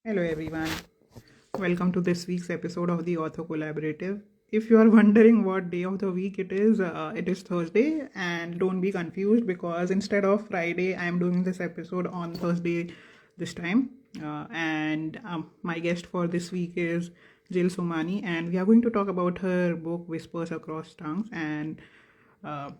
Hello, everyone. Welcome to this week's episode of the Author Collaborative. If you are wondering what day of the week it is Thursday, and don't be confused because instead of Friday, I am doing this episode on Thursday this time. And my guest for this week is Jill Somani, and we are going to talk about her book Whispers Across Tongues. And uh,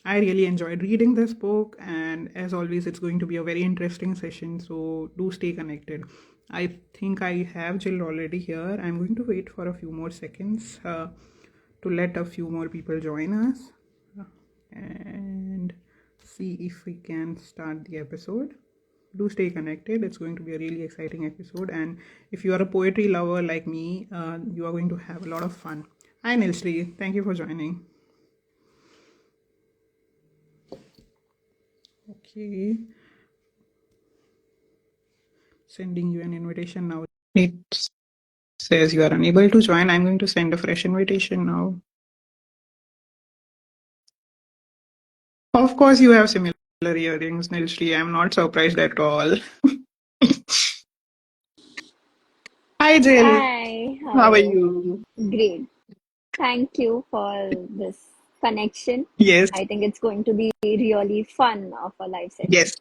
I really enjoyed reading this book, and as always, it's going to be a very interesting session. So do stay connected. I think I have Jill already here. I'm going to wait for a few more seconds to let a few more people join us and see if we can start the episode. Do stay connected. It's going to be a really exciting episode. And if you are a poetry lover like me, you are going to have a lot of fun. Hi, Nilsri. Thank you for joining. Okay. Sending you an invitation now. It says you are unable to join. I'm going to send a fresh invitation now. Of course, you have similar earrings, Nilshri. I'm not surprised at all. Hi, Jill. Hi, how How are are you? you? Great. Thank you for this connection. Yes, I think it's going to be really fun of a live session. yes,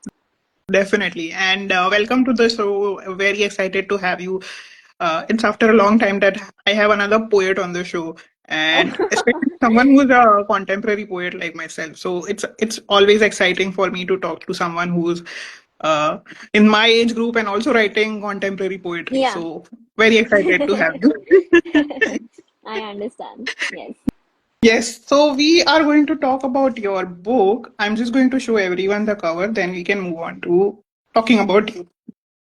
definitely. And welcome to the show. Very excited to have you. It's after a long time that I have another poet on the show, and especially someone who's a contemporary poet like myself. So it's always exciting for me to talk to someone who's uh, in my age group and also writing contemporary poetry. Yeah, So very excited to have you. I understand. Yes. Yes, so we are going to talk about your book. I'm just going to show everyone the cover, then we can move on to talking about you.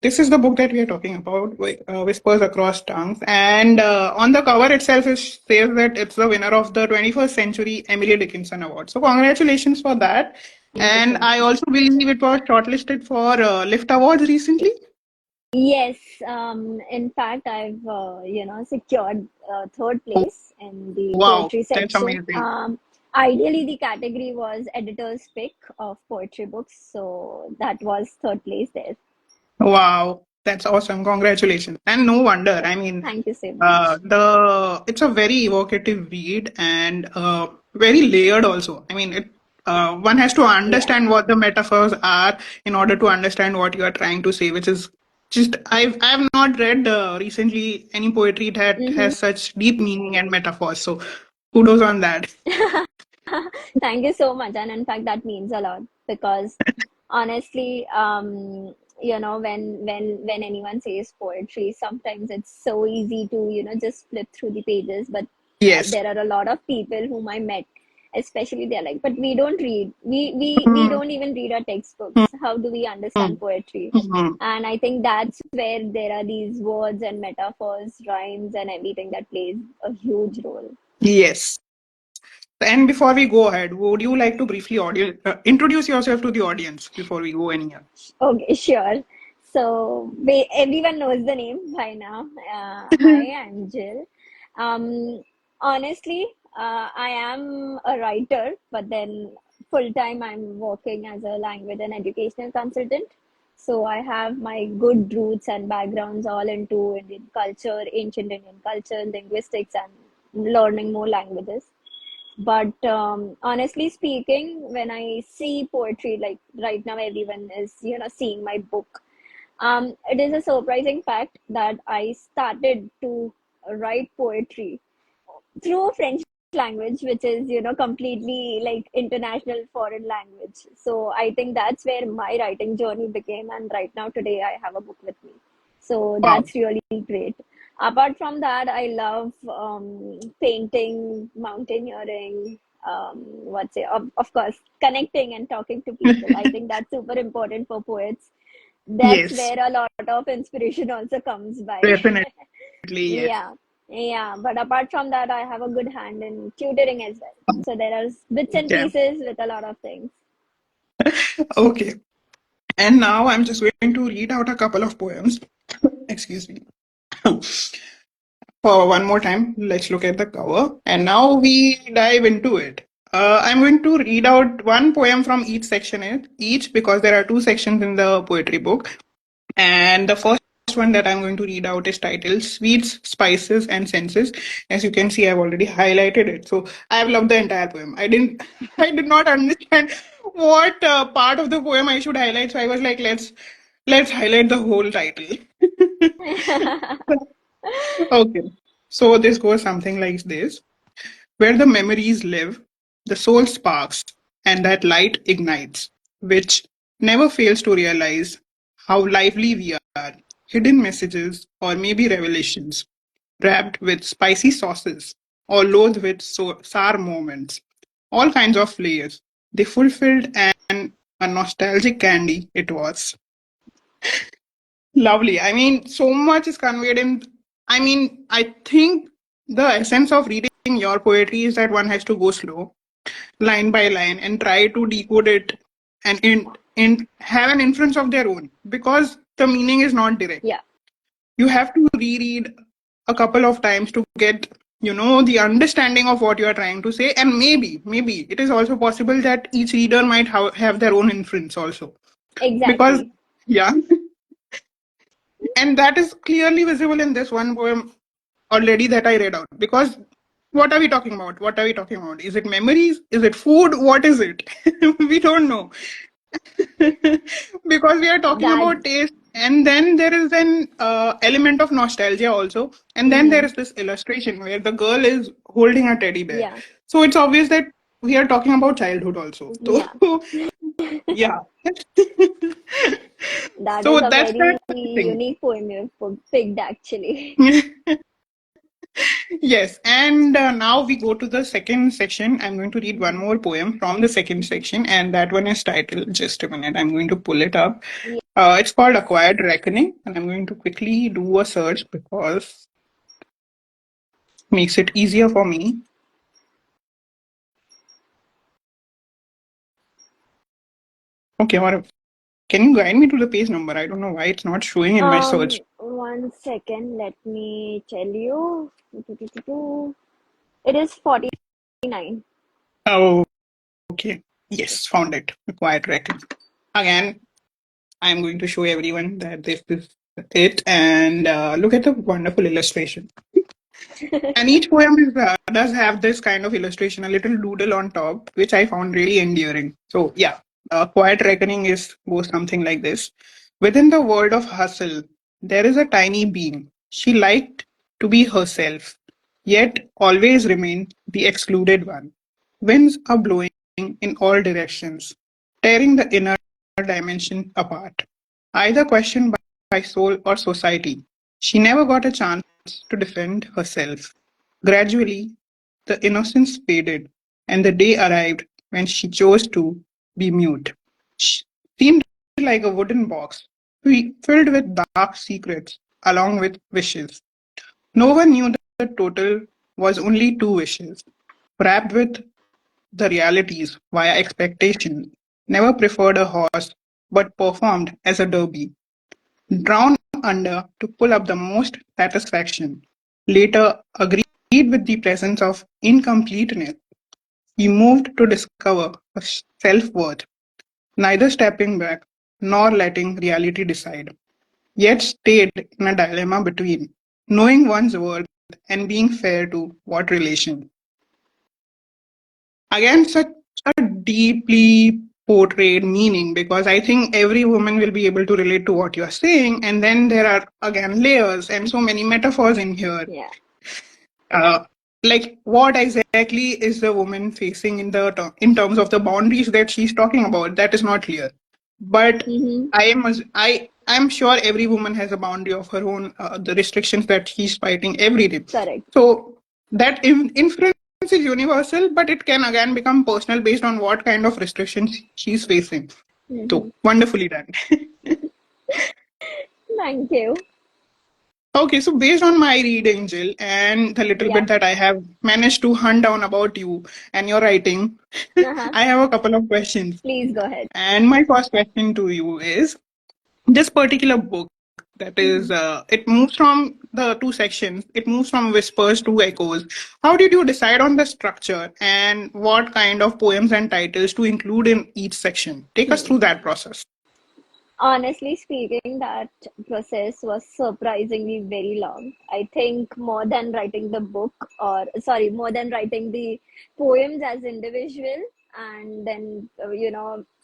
This is the book that we are talking about, Whispers Across Tongues. And on the cover itself, it says that it's the winner of the 21st Century Emily Dickinson Award. So, congratulations for that. Thank you And so I much. also believe it was shortlisted for Lift Awards recently. Yes, in fact, I've secured third place in the Wow, poetry that's section. amazing. Ideally, the category was editor's pick of poetry books, so that was third place there. Wow, that's awesome. Congratulations. And no wonder. I mean, Thank you so much. the it's a very evocative read and very layered also. I mean, one has to Yeah. understand what the metaphors are in order to understand what you are trying to say, which is just I've not read recently any poetry that Mm-hmm. has such deep meaning and metaphors. So kudos on that. Thank you so much. And in fact, that means a lot because honestly, when anyone says poetry, sometimes it's so easy to, just flip through the pages. But Yes. there are a lot of people whom I met, especially they're like, but we don't read. We don't even read our textbooks. How do we understand poetry? Mhm. And I think that's where there are these words and metaphors, rhymes, and everything that plays a huge role. Yes. And before we go ahead, would you like to briefly introduce yourself to the audience before we go anywhere? Okay, sure. So everyone knows the name by now. Hi, I'm Jill. Um, Honestly, I am a writer, but then full time I'm working as a language and educational consultant. So I have my good roots and backgrounds all into Indian culture, ancient Indian culture, linguistics, and learning more languages. But honestly speaking, when I see poetry, like right now, everyone is, seeing my book. It is a surprising fact that I started to write poetry through French language, which is, completely like international foreign language. So I think that's where my writing journey began. And right now, today, I have a book with me. So Wow. that's really great. Apart from that, I love painting, mountaineering, of course, connecting and talking to people. I think that's super important for poets. That's Yes, where a lot of inspiration also comes by. definitely. Yes. Yeah, yeah. But apart from that, I have a good hand in tutoring as well. So there are bits and Yeah. pieces with a lot of things. Okay. And now I'm just going to read out a couple of poems. Excuse me. For one more time, let's look at the cover. And now we dive into it. I'm going to read out one poem from each section, each because there are two sections in the poetry book. And the first one that I'm going to read out is titled Sweets, Spices, and Senses. As you can see, I've already highlighted it. So I've loved the entire poem. I did not understand what part of the poem I should highlight. So I was like, let's highlight the whole title. Okay. So this goes something like this. Where the memories live, the soul sparks, and that light ignites, which never fails to realize how lively we are. Hidden messages, or maybe revelations, wrapped with spicy sauces, or loathed with sour moments. All kinds of layers. They fulfilled and a nostalgic candy it was. Lovely. I mean, so much is conveyed in. I mean, I think the essence of reading your poetry is that one has to go slow, line by line, and try to decode it and in have an inference of their own because the meaning is not direct. Yeah, You have to reread a couple of times to get the understanding of what you are trying to say, and maybe it is also possible that each reader might have their own inference also because exactly. yeah. And that is clearly visible in this one poem already that I read out. Because what are we talking about? What are we talking about? Is it memories? Is it food? What is it? We don't know. Because we are talking That, about taste. And then there is an element of nostalgia also. And then there mm-hmm. is this illustration where the girl is holding a teddy bear. Yeah, So it's obvious that we are talking about childhood also. yeah. So, yeah. That is So a that's that very thing. unique poem you've picked, actually. Yes, and now we go to the second section. I'm going to read one Mhm. more poem from the second section, and that one is titled, just a minute, I'm going to pull it up. Yeah. It's called Acquired Reckoning, and I'm going to quickly do a search because it makes it easier for me. Okay, what can you guide me to the page number? I don't know why it's not showing in my search. 1 second, let me tell you. It is 49. Oh, okay. Yes, found it. Acquired Reckoning. Again, I'm going to show everyone that this is it, and look at the wonderful illustration. And each poem does have this kind of illustration, a little doodle on top, which I found really endearing. So yeah, Quiet Reckoning is goes something like this. Within the world of hustle, there is a tiny being. She liked to be herself, yet always remained the excluded one. Winds are blowing in all directions, tearing the inner dimension apart. Either questioned by soul or society, she never got a chance to defend herself. Gradually, the innocence faded, and the day arrived when she chose to be mute. She seemed like a wooden box, filled with dark secrets along with wishes. No one knew the total was only two wishes, wrapped with the realities via expectation. Never preferred a horse, but performed as a derby. Drawn under to pull up the most satisfaction. Later agreed with the presence of incompleteness. He moved to discover a self-worth, neither stepping back nor letting reality decide, yet stayed in a dilemma between knowing one's worth and being fair to what relation. Again, such a deeply portrayed meaning because I think every woman will be able to relate to what you're saying. And then there are again layers and so many metaphors in here. Yeah. Uh, like what exactly is the woman facing in terms of the boundaries that she's talking about? That is not clear. But Mm-hmm. I'm sure every woman has a boundary of her own, the restrictions that she's fighting every day. Correct. So that influence is universal, but it can again become personal based on what kind of restrictions she's facing. Mm-hmm. So wonderfully done. Thank you. Okay, so based on my reading, Jill, and the little Yeah. bit that I have managed to hunt down about you and your writing, Uh-huh. I have a couple of questions. Please go ahead. And my first question to you is this particular book that Mm-hmm. is it moves from the two sections, it moves from whispers to echoes. How did you decide on the structure and what kind of poems and titles to include in each section? Take us Hmm. through that process. Honestly speaking, that process was surprisingly very long. I think more than writing the book, or sorry, more than writing the poems as individual and then,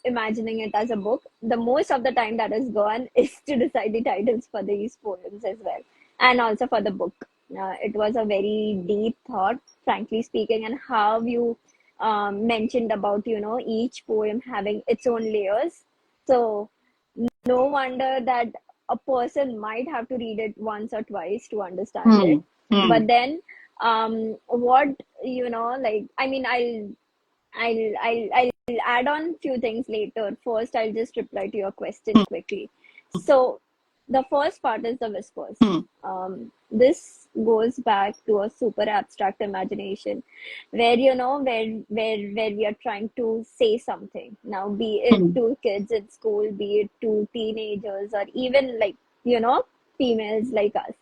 imagining it as a book, the most of the time that is gone is to decide the titles for these poems as well, and also for the book. It was a very deep thought, frankly speaking, and how you mentioned about, each poem having its own layers. So, no wonder that a person might have to read it once or twice to understand Hmm. it. Hmm. But then, what, like, I mean, I'll add on few things later. First, I'll just reply to your question quickly. So, the first part is the whispers. Hmm. This goes back to a super abstract imagination, where where we are trying to say something. Now, be it Hmm. to kids at school, be it to teenagers, or even like females like us.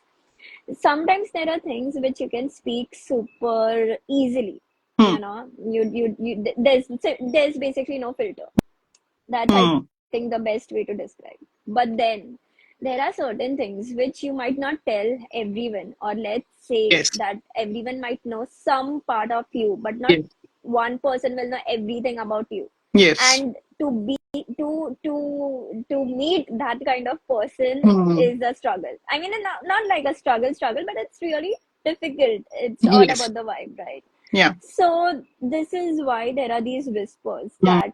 Sometimes there are things which you can speak super easily. Hmm. There's basically no filter. That's, I Hmm. think, the best way to describe. But then there are certain things which you might not tell everyone, or let's say Yes. that everyone might know some part of you, but not Yes. one person will know everything about you. Yes. And to meet that kind of person Hmm. is a struggle. I mean, not like a struggle, but it's really difficult. It's all Yes. about the vibe, right? Yeah. So this is why there are these whispers Hmm. that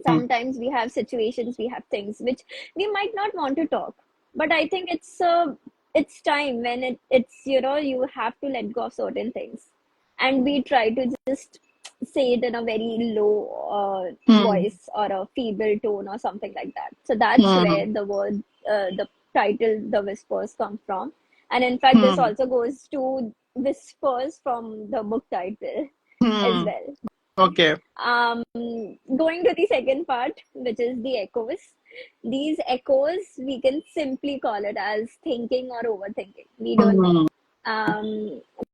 sometimes we have situations, we have things which we might not want to talk, but I think it's time when it's you have to let go of certain things, and we try to just say it in a very low Hmm. voice or a feeble tone or something like that. So that's Hmm. where the title The Whispers come from. And in fact, this Hmm. also goes to whispers from the book title as Hmm. well. Okay. um, Going to the second part, which is the echoes. These echoes, we can simply call it as thinking or overthinking. We don't know. Hmm. Um,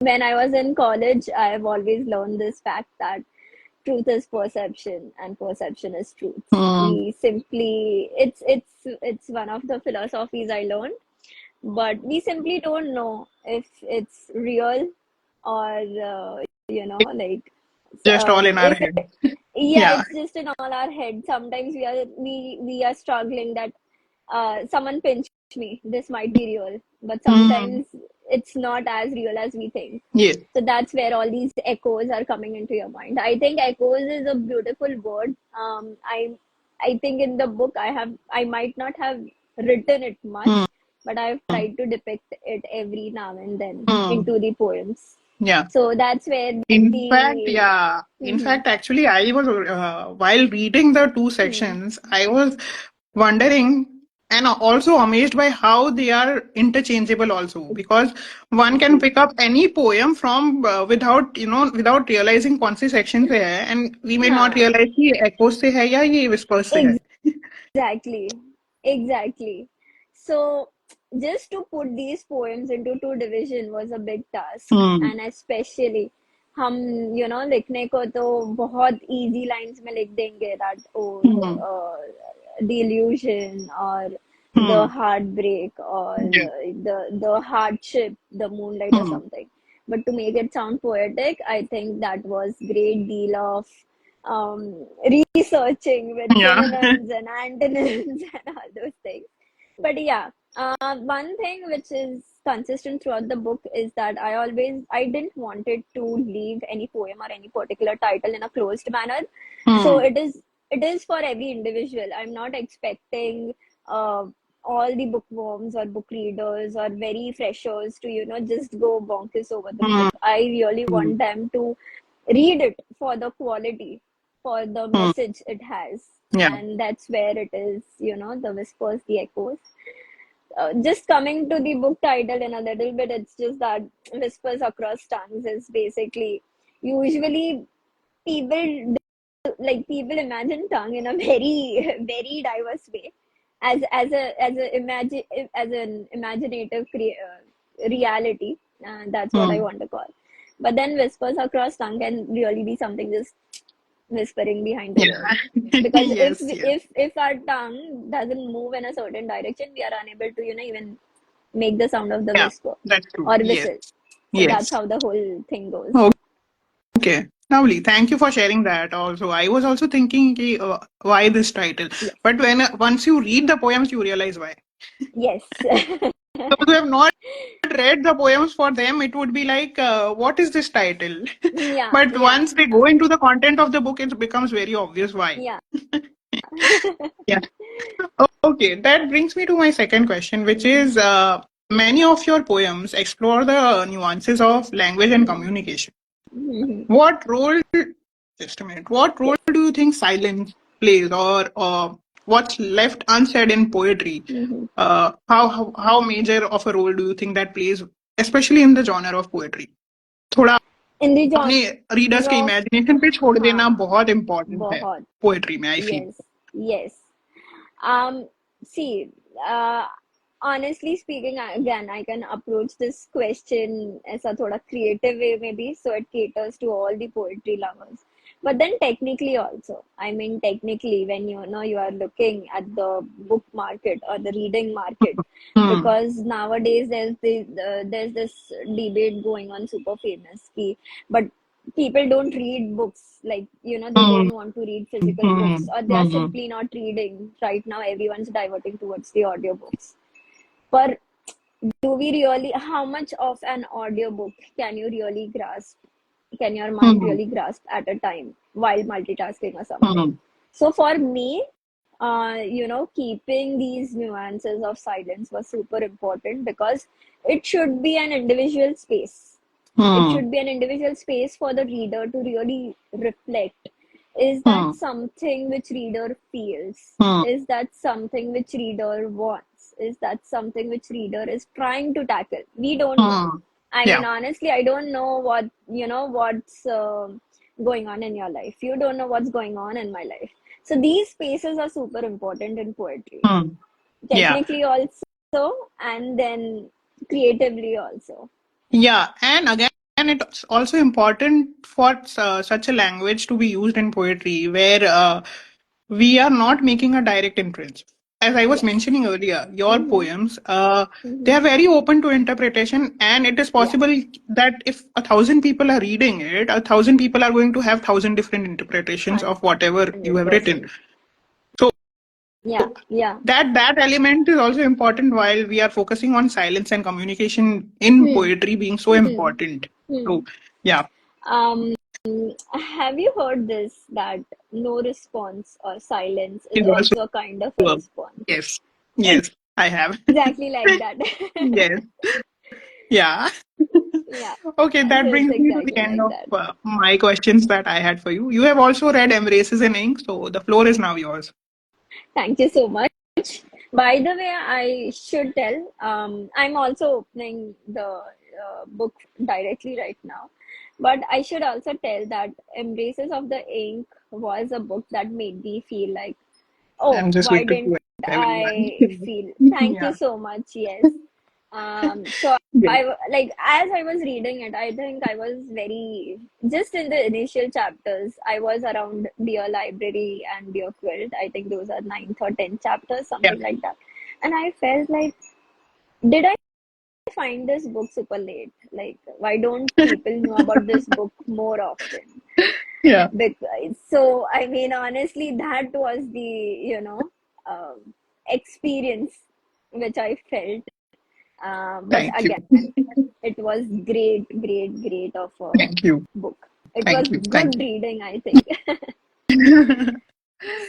when I was in college, I've always learned this fact that truth is perception and perception is truth. Hmm. We simply, it's one of the philosophies I learned, but we simply don't know if it's real or like Just all in our if head. yeah, Yeah. it's just in all our head. Sometimes we are struggling that someone pinched me, this might be real, but Hmm. sometimes it's not as real as we think. Yes. So that's where all these echoes are coming into your mind. I think echoes is a beautiful word. I think in the book I might not have written it Hmm. much, but I've tried to depict it every now and then Hmm. into the poems. Yeah. So that's where In fact, the yeah. In Mhm. fact, actually, I was while reading the two Hmm. sections, I was wondering and also amazed by how they are interchangeable also, because one can Exactly. pick up any poem from without without realizing कौन से section से है, and we may not हाँ, realize कि echoes से है या ये whispers से है. exactly. Exactly. So just to put these poems into two division was a big task, Hmm. and especially हम लिखने को तो बहुत easy lines में लिख देंगे that Hmm. the illusion or the Hmm. heartbreak or Yeah. the hardship, the moonlight or Hmm. something. But to make it sound poetic, I think that was great deal of researching with Yeah. synonyms and antonyms and all those things. But yeah, one thing which is consistent throughout the book is that I didn't wanted to leave any poem or any particular title in a closed manner. So Hmm. it is for every individual. I'm not expecting uh, all the bookworms or book readers or very freshers to just go bonkers over the Hmm. book. I really Hmm. want them to read it for the quality, for the Hmm. message it has. Yeah. And that's where it is, the whispers, the echoes. Just coming to the book title in a little bit, it's just that whispers across tongues is basically usually people people imagine tongue in a very very diverse way as an imaginative reality. That's what I Hmm. want to call. But then whispers across tongue can really be something just whispering behind the Yeah. door. Because if Yes, yes. if our tongue doesn't move in a certain direction, we are unable to, even make the sound of the Yeah, whisper that's true. or Yes. whistle. So that's Yes. how the whole thing goes. Okay. Lovely. Thank you for sharing that also. I was also thinking ki, why this title. Yes. But when once you read the poems, you realize why. Yes. Those who have not read the poems, for them, it would be like, what is this title? Yeah, But yeah, once they go into the content of the book, it becomes very obvious why. yeah. Yeah. Okay. That brings me to my second question, which Mhm. is many of your poems explore the nuances of language and Mhm. communication. Mhm. What role, just a minute, what role Yes. do you think silence plays, or what's left unsaid in poetry? Mhm. How major of a role do you think that plays, especially in the genre of poetry? थोड़ा In the अपने readers के genre of, imagination पे छोड़ देना हाँ, बहुत important है बहुत. पोएट्री में I feel Yes, yes. See, uh, honestly speaking, again, I can approach this question as a thoda creative way, maybe, so it caters to all the poetry lovers. But then technically also, I mean, technically, when you are looking at the book market or the reading market, hmm because nowadays there's this debate going on super famous key, but people don't read books, like, they hmm don't want to read physical hmm books, or they are hmm simply not reading right now. Everyone's diverting towards the audiobooks. But do we really, how much of an audiobook can you really grasp, can your mind hmm really grasp at a time while multitasking or something? Hmm So for me, keeping these nuances of silence was super important, because it should be an individual space. It hmm should be an individual space for the reader to really reflect. Is that hmm something which reader feels? Hmm Is that something which reader wants? Is that something which reader is trying to tackle? We don't know. Hmm I या mean, honestly, I don't know what's going on in your life. You don't know what's going on in my life. So these spaces are super important in poetry. हम्म या Technically also, and then creatively also. Yeah, and again, it's also important for such a language to be used in poetry where we are not making a direct inference. As I was Yes. mentioning earlier, your Mm-hmm. poems, they Mm-hmm. are very open to interpretation, and it is Yeah. possible that if 1,000 people are reading it, 1,000 people are going to have 1,000 different interpretations of whatever you have written. 100%. So Yeah. Yeah. that element is also important while we are focusing on silence and communication in Hmm. poetry being so Hmm. important. Hmm. So yeah, Um, have you heard this, that no response or silence is is also also a kind of a response? yes, yes, I have. Exactly like that. Yes, yeah. Yeah. Okay, So that it's brings me to the exactly end like of that. my questions that I had for you. You have also read Embraces in Ink, so the floor is now yours. Thank you so much. By the way, I should tell, I'm also opening the book directly right now. But I should also tell that Embraces of the Ink was a book that made me feel like, oh, I'm just why going to didn't do everyone. I feel? Thank you Yeah, so much. Yes. So yes, like, as I was reading it, I think I was very, just in the initial chapters, I was around Dear Library and Dear Quilt. I think those are ninth or tenth chapters, yeah, something like that. And I felt like, did I find this book super late? Like, why don't people know about this book more often? yeah. Because, so I mean, honestly, that was the, experience which I felt. But Thank you, again, it was great, great, great of a thank you, book. It was thank you, thank good you. reading, I think.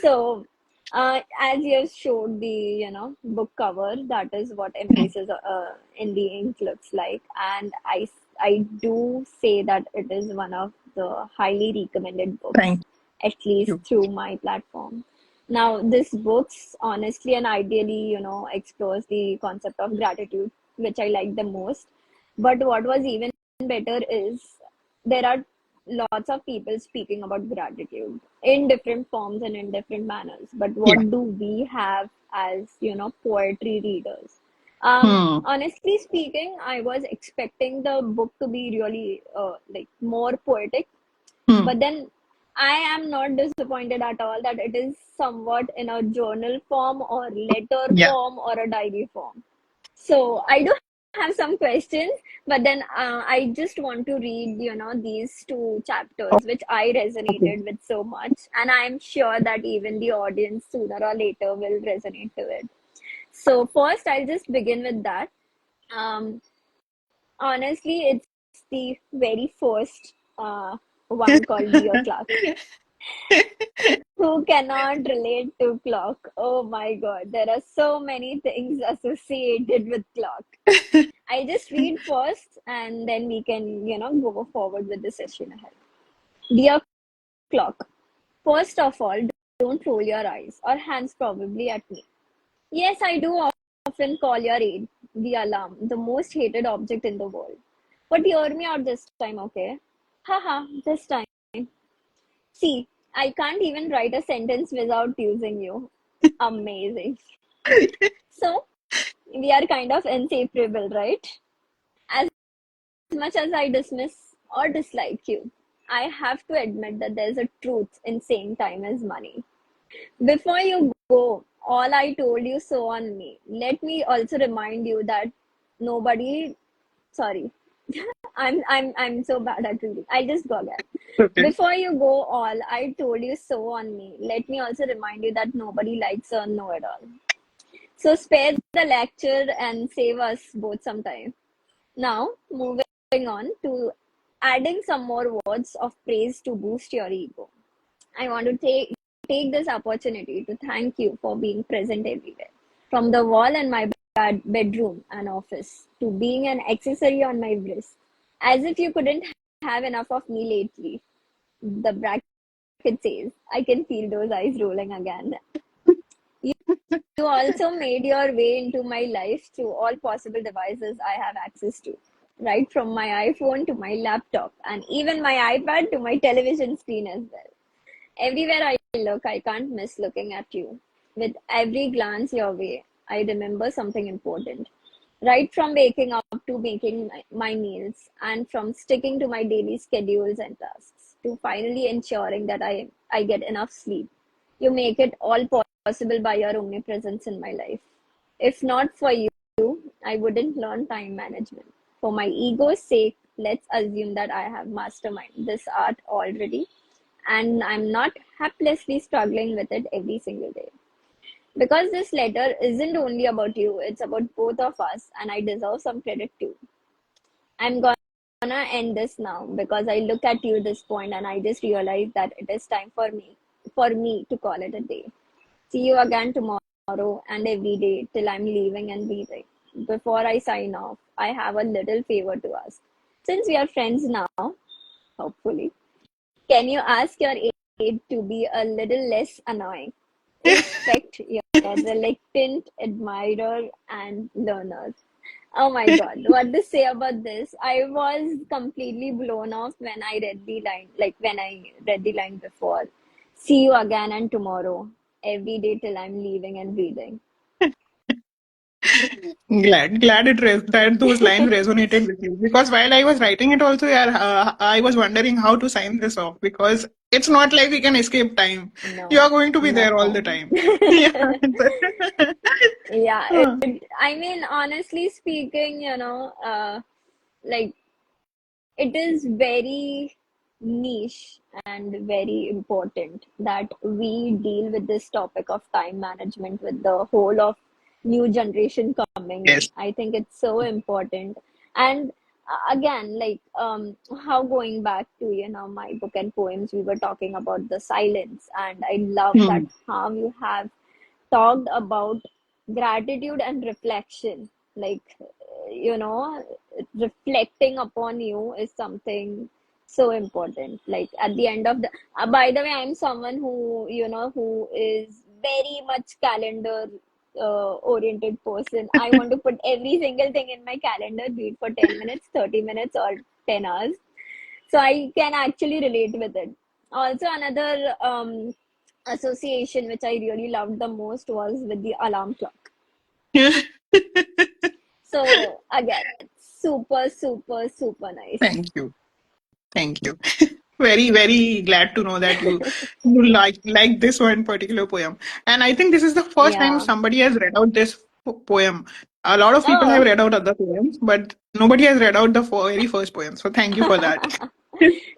So, as you have showed the, book cover, that is what Embraces in the Ink looks like. And I do say that it is one of the highly recommended books, Thank at least you. through my platform. Now, this books honestly and ideally, explores the concept of gratitude, which I like the most. But what was even better is, there are lots of people speaking about gratitude in different forms and in different manners. But Yeah. what do we have as, poetry readers? Hmm. Honestly speaking, I was expecting the book to be really like more poetic, Hmm. but then I am not disappointed at all that it is somewhat in a journal form or letter Yeah. form or a diary form. So I do have some questions, but then I just want to read, these two chapters which I Okay. resonated with so much, and I'm sure that even the audience sooner or later will resonate to it. So first, I'll just begin with that. Um, Honestly, it's the very first one called Dear Clark. Who cannot relate to clock? Oh my God, there are so many things associated with clock. I just read first and then we can, go forward with the session ahead. Dear clock, first of all, don't roll your eyes or hands probably at me. Yes, I do often call your aid, the alarm, the most hated object in the world. But hear me out this time, okay? Haha, this time. See, I can't even write a sentence without using you. Amazing. So, we are kind of inseparable, right? As much as I dismiss or dislike you, I have to admit that there's a truth in saying time is money. Before you go, all I told you so on me. Let me also remind you that nobody, sorry, I'm so bad at reading. I just go again. Okay. Before you go, all I told you so on me. Let me also remind you that nobody likes a know it all. So spare the lecture and save us both some time. Now, moving on to adding some more words of praise to boost your ego. I want to take this opportunity to thank you for being present everywhere. From the wall in my bedroom and office to being an accessory on my wrist. As if you couldn't have enough of me lately. The bracket says, I can feel those eyes rolling again. You also made your way into my life through all possible devices I have access to, right from my iPhone to my laptop, and even my iPad to my television screen as well. Everywhere I look, I can't miss looking at you. With every glance your way, I remember something important. Right from waking up to making my meals, and from sticking to my daily schedules and tasks, to finally ensuring that I get enough sleep. You make it all possible by your omnipresence in my life. If not for you, I wouldn't learn time management. For my ego's sake, let's assume that I have masterminded this art already and I'm not helplessly struggling with it every single day. Because this letter isn't only about you, it's about both of us, and I deserve some credit too. I'm gonna end this now because I look at you this point and I just realize that it is time for me to call it a day. See you again tomorrow and every day till I'm leaving and breathing. Before I sign off, I have a little favor to ask. Since we are friends now, hopefully, can you ask your aide to be a little less annoying? In respect, your reluctant admirer and learner. Oh my God, what to say about this? I was completely blown off when I read the line, like when I read the line before. See you again and tomorrow, every day till I'm leaving and breathing. Glad that those lines resonated with you, because while I was writing it also, yeah, I was wondering how to sign this off, because it's not like we can escape time. You are No, going to be there all the no. time. Yeah. Yeah, Huh. I mean, honestly speaking, like it is very niche and very important that we deal with this topic of time management with the whole of new generation coming in. Yes. I think it's so important. And again, like how going back to my book and poems, we were talking about the silence, and I love that Hmm. how you have talked about gratitude and reflection. Like, you know, reflecting upon you is something so important. Like, at the end of the, by the way, I'm someone who is very much calendar oriented person. I want to put every single thing in my calendar, be it for 10 minutes, 30 minutes, or 10 hours. So I can actually relate with it. Also, another association which I really loved the most was with the alarm clock. So again, super, super, super nice. Thank you. Thank you. Very, very glad to know that you like this one particular poem. And I think this is the first time Yeah. somebody has read out this poem. A lot of people have Oh. read out other poems, but nobody has read out the very first poem. So thank you for that.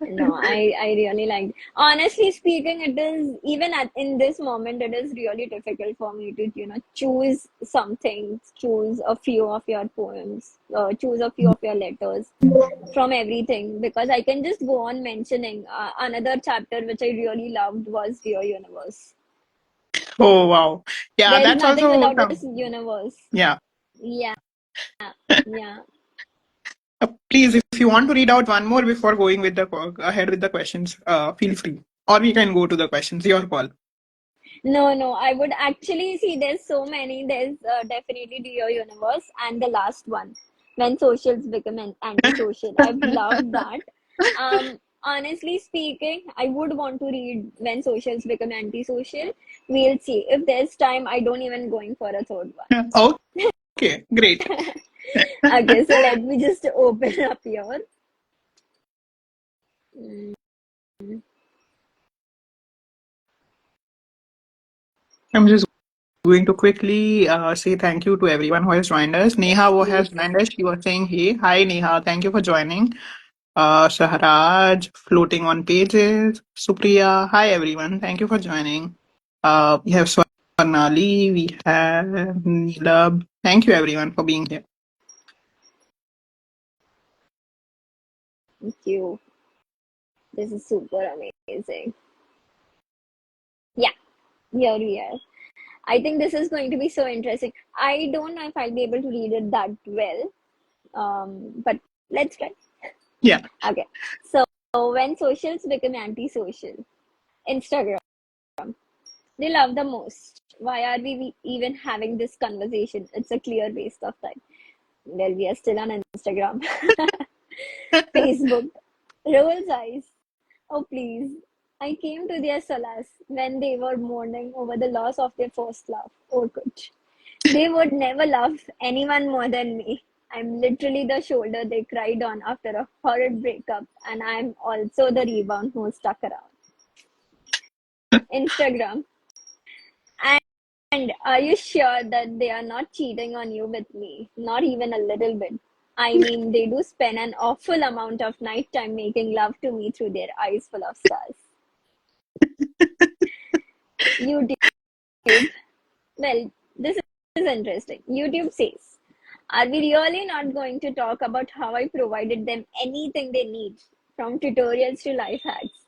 No, I really liked. Honestly speaking, it is even in this moment, it is really difficult for me to choose something, choose a few of your poems, choose a few of your letters from everything because I can just go on mentioning another chapter which I really loved was Dear Universe. Oh wow. Yeah, There's that's nothing also without this universe. yeah. Yeah, yeah. Please, if you want to read out one more before going with the ahead with the questions, feel free. Or we can go to the questions. Your call. No, no, I would actually see there's so many. There's definitely Dear Universe and the last one, When Socials Become Antisocial. I've loved that. Honestly speaking, I would want to read When Socials Become Antisocial. We'll see. If there's time, I don't even going for a third one. Okay, great. Okay, so let me just open up here. Mm, I'm just going to quickly say thank you to everyone who has joined us. yes, Neha who has please. joined us, she was saying, hey, hi Neha, thank you for joining. Saharaj, floating on pages. Supriya, hi everyone, thank you for joining. We have Swarnali, we have Neelab. Thank you everyone for being here. Thank you. This is super amazing. Yeah, here we are. I think this is going to be so interesting. I don't know if I'll be able to read it that well, but let's try. Yeah, Okay. So when socials become anti-social, Instagram, they love the most. Why are we even having this conversation? It's a clear waste of time. Well, we are still on Instagram. Facebook, rolls eyes. Oh, please. I came to their solace when they were mourning over the loss of their first love. Oh, good. They would never love anyone more than me. I'm literally the shoulder they cried on after a horrid breakup, and I'm also the rebound who stuck around. Instagram. And are you sure that they are not cheating on you with me? Not even a little bit. I mean, they do spend an awful amount of nighttime making love to me through their eyes full of stars. YouTube. Well, this is interesting. YouTube says, are we really not going to talk about how I provided them anything they need, from tutorials to life hacks?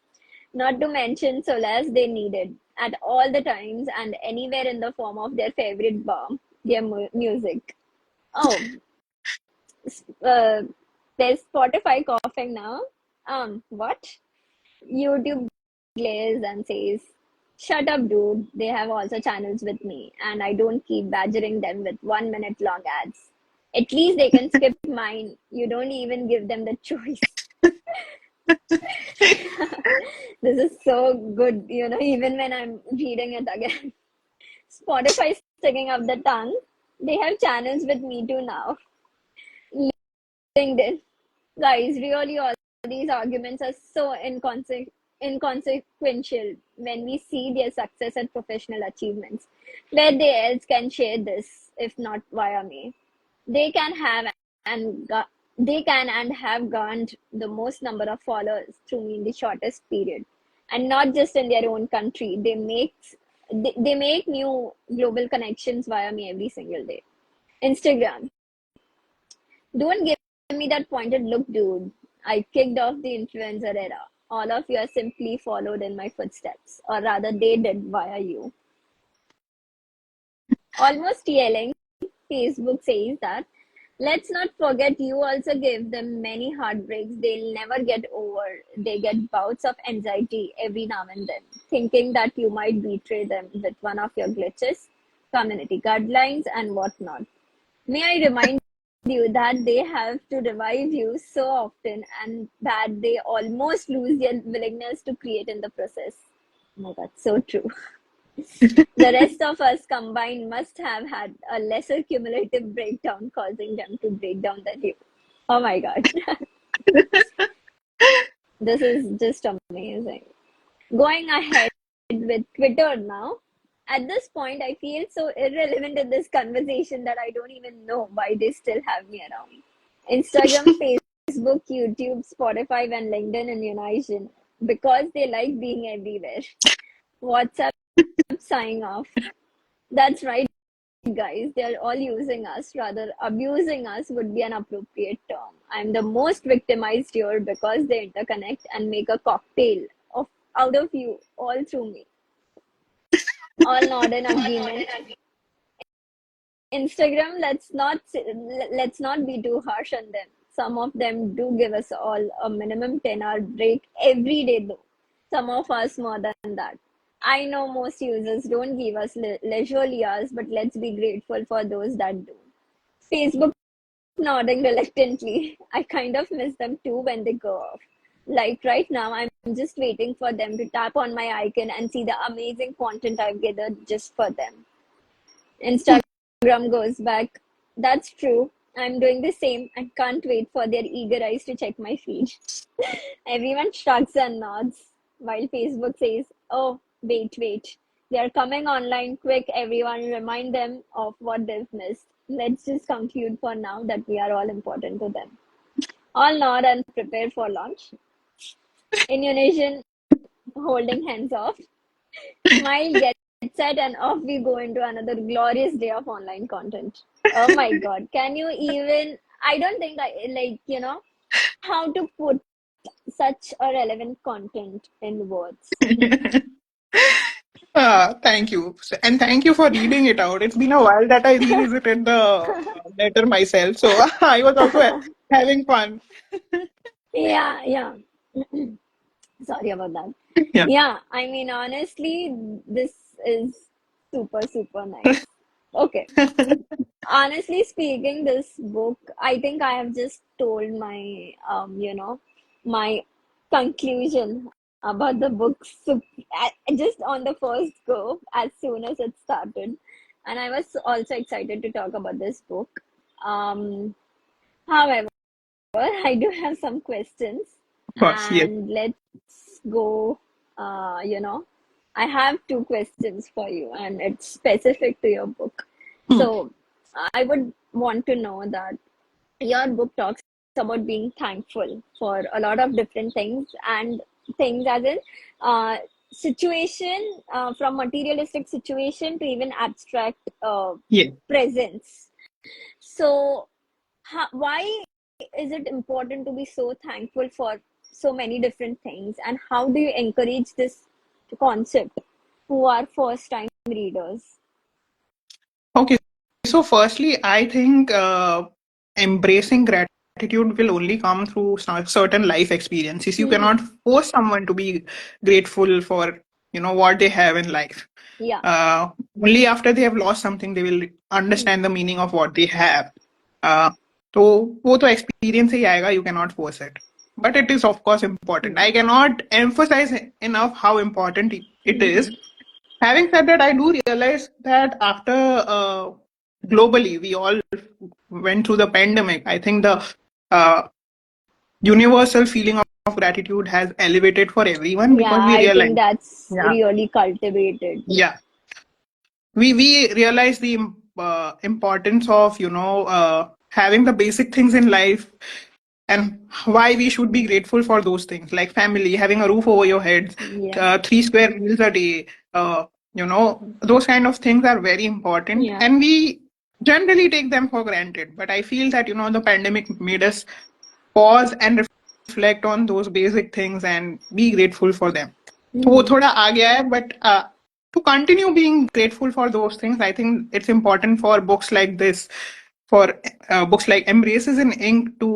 Not to mention solace they needed at all the times and anywhere in the form of their favorite balm, their music. Oh, uh, there's Spotify coughing now. What? YouTube glares and says, shut up, dude. They have also channels with me, and I don't keep badgering them with 1 minute long ads. At least they can skip mine. You don't even give them the choice. This is so good, even when I'm reading it again. Spotify sticking up the tongue. They have channels with me too now. LinkedIn. Guys, really, all these arguments are so inconsequential when we see their success and professional achievements. Where they else can share this, if not via me? They can have and they can and have garnered the most number of followers through me in the shortest period, and not just in their own country. They make new global connections via me every single day. Instagram. Don't give me that pointed look, dude. I kicked off the influencer era. All of you are simply followed in my footsteps, or rather, they did via you. Almost yelling, Facebook says that. Let's not forget you also gave them many heartbreaks they'll never get over. They get bouts of anxiety every now and then, thinking that you might betray them with one of your glitches, community guidelines, and whatnot. May I remind you that they have to revive you so often and that they almost lose their willingness to create in the process. Oh, that's so true. The rest of us combined must have had a lesser cumulative breakdown, causing them to break down than you. Oh my god. This is just amazing. Going ahead with Twitter now. At this point, I feel so irrelevant in this conversation that I don't even know why they still have me around. Instagram, Facebook, YouTube, Spotify, and LinkedIn in unison because they like being everywhere. WhatsApp sign off. That's right, guys. They're all using us. Rather, abusing us would be an appropriate term. I'm the most victimized here because they interconnect and make a cocktail of out of you all through me. All nod in agreement. Instagram, let's not be too harsh on them. Some of them do give us all a minimum 10-hour break every day, though. Some of us more than that. I know most users don't give us leisurely hours, but let's be grateful for those that do. Facebook nodding reluctantly. I kind of miss them too when they go off. Like right now, I'm just waiting for them to tap on my icon and see the amazing content I've gathered just for them. Instagram goes back. That's true. I'm doing the same and can't wait for their eager eyes to check my feed. Everyone shrugs and nods while Facebook says, oh, wait. They are coming online quick. Everyone remind them of what they've missed. Let's just conclude for now that we are all important to them. All nod and prepare for launch. In unison, holding hands off. Smile, get set, and off we go into another glorious day of online content. Oh my God. Can you even, I don't think how to put such a relevant content in words. Thank you. And thank you for reading it out. It's been a while that I revisited the letter myself. So I was also having fun. Yeah. Sorry about that. Yeah. Yeah, I mean, honestly, this is super nice. Okay. Honestly speaking, this book, I think I have just told my conclusion about the book just on the first go as soon as it started. And I was also excited to talk about this book. However, I do have some questions, Of course, yes. and let's go. I have two questions for you, and it's specific to your book. Hmm. So, I would want to know that your book talks about being thankful for a lot of different things and things as in uh, situation from materialistic situation to even abstract Yes. presence. So, why is it important to be so thankful for so many different things, and how do you encourage this concept who are first time readers? Okay. So, firstly, I think embracing gratitude will only come through certain life experiences. You cannot Hmm. force someone to be grateful for, what they have in life. Yeah. Uh, Only after they have lost something, they will Hmm. understand the meaning of what they have. Uh, तो वो तो experience ही आएगा. You cannot force it. But it is of course important. Hmm. I cannot emphasize enough how important it is. Hmm. Having said that, I do realize that after globally we all went through the pandemic. I think the uh, universal feeling of gratitude has elevated for everyone Yeah, because we I think realize, that's yeah, really cultivated. yeah, we realize the importance of having the basic things in life and why we should be grateful for those things like family, having a roof over your heads, Yeah. 3 square meals a day. Those kind of things are very important, Yeah. and we generally take them for granted. But I feel that the pandemic made us pause and reflect on those basic things and be grateful for them. तो वो Hmm. थोड़ा आ गया है, but to continue being grateful for those things, I think it's important for books like this, for books like Embraces in Ink to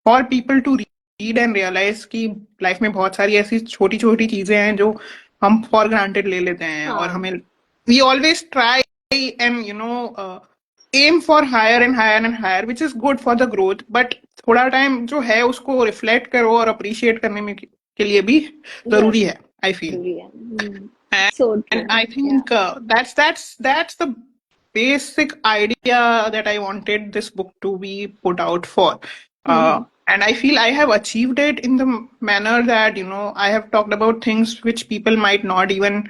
for people to read and realize कि life में बहुत सारी ऐसी छोटी छोटी चीजें हैं जो हम फॉर ग्रांटेड ले लेते हैं और हाँ. हमें we always try and aim for higher and higher and higher which is good for the growth but थोड़ा टाइम जो है उसको रिफ्लेक्ट करो और अप्रिशिएट करने में के लिए भी जरूरी है आई फील जरूरी है. Hmm. and, So and true. I Yeah. think that's the basic idea that I wanted this book to be put out for. Hmm. And I feel I have achieved it in the manner that I have talked about things which people might not even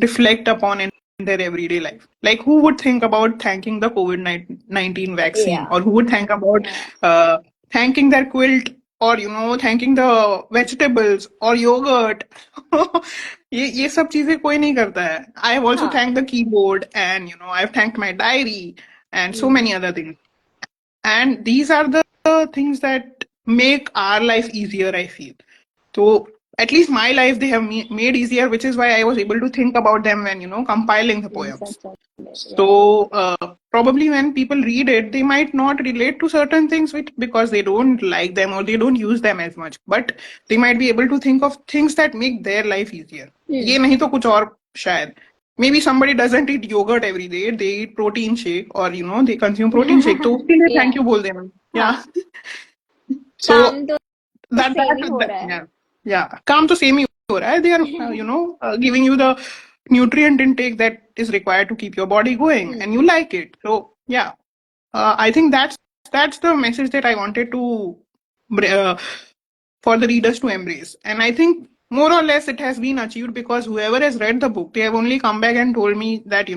reflect upon in their everyday life. Like, who would think about thanking the COVID-19 vaccine, Yeah, or who would think about yeah. uh, thanking their quilt, or thanking the vegetables or yogurt. ये सब चीजें कोई नहीं करता है. I have also Huh. thanked the keyboard, and I have thanked my diary and so Hmm. many other things. And these are the things that make our life easier, I feel. So at least my life they have made easier, which is why I was able to think about them when compiling the In poems. such a way. Yeah. So probably when people read it, they might not relate to certain things which, because they don't like them or they don't use them as much, but they might be able to think of things that make their life easier. Hmm. ये नहीं तो कुछ और शायद. Maybe somebody doesn't eat yogurt every day, they eat protein shake, or they consume protein shake, तो उसके लिए Yeah. thank you बोल देना. Yeah. हाँ. काम So तो that सेम ही that, हो that रहा है. yeah, yeah, काम तो same ही हो रहा है. They are giving you the nutrient intake that is required to keep your body going, Hmm. and you like it. So yeah, I think that's the message that I wanted to uh, for the readers to embrace. And I think more or less it has been achieved, because whoever has read the book, they have only come back and told me that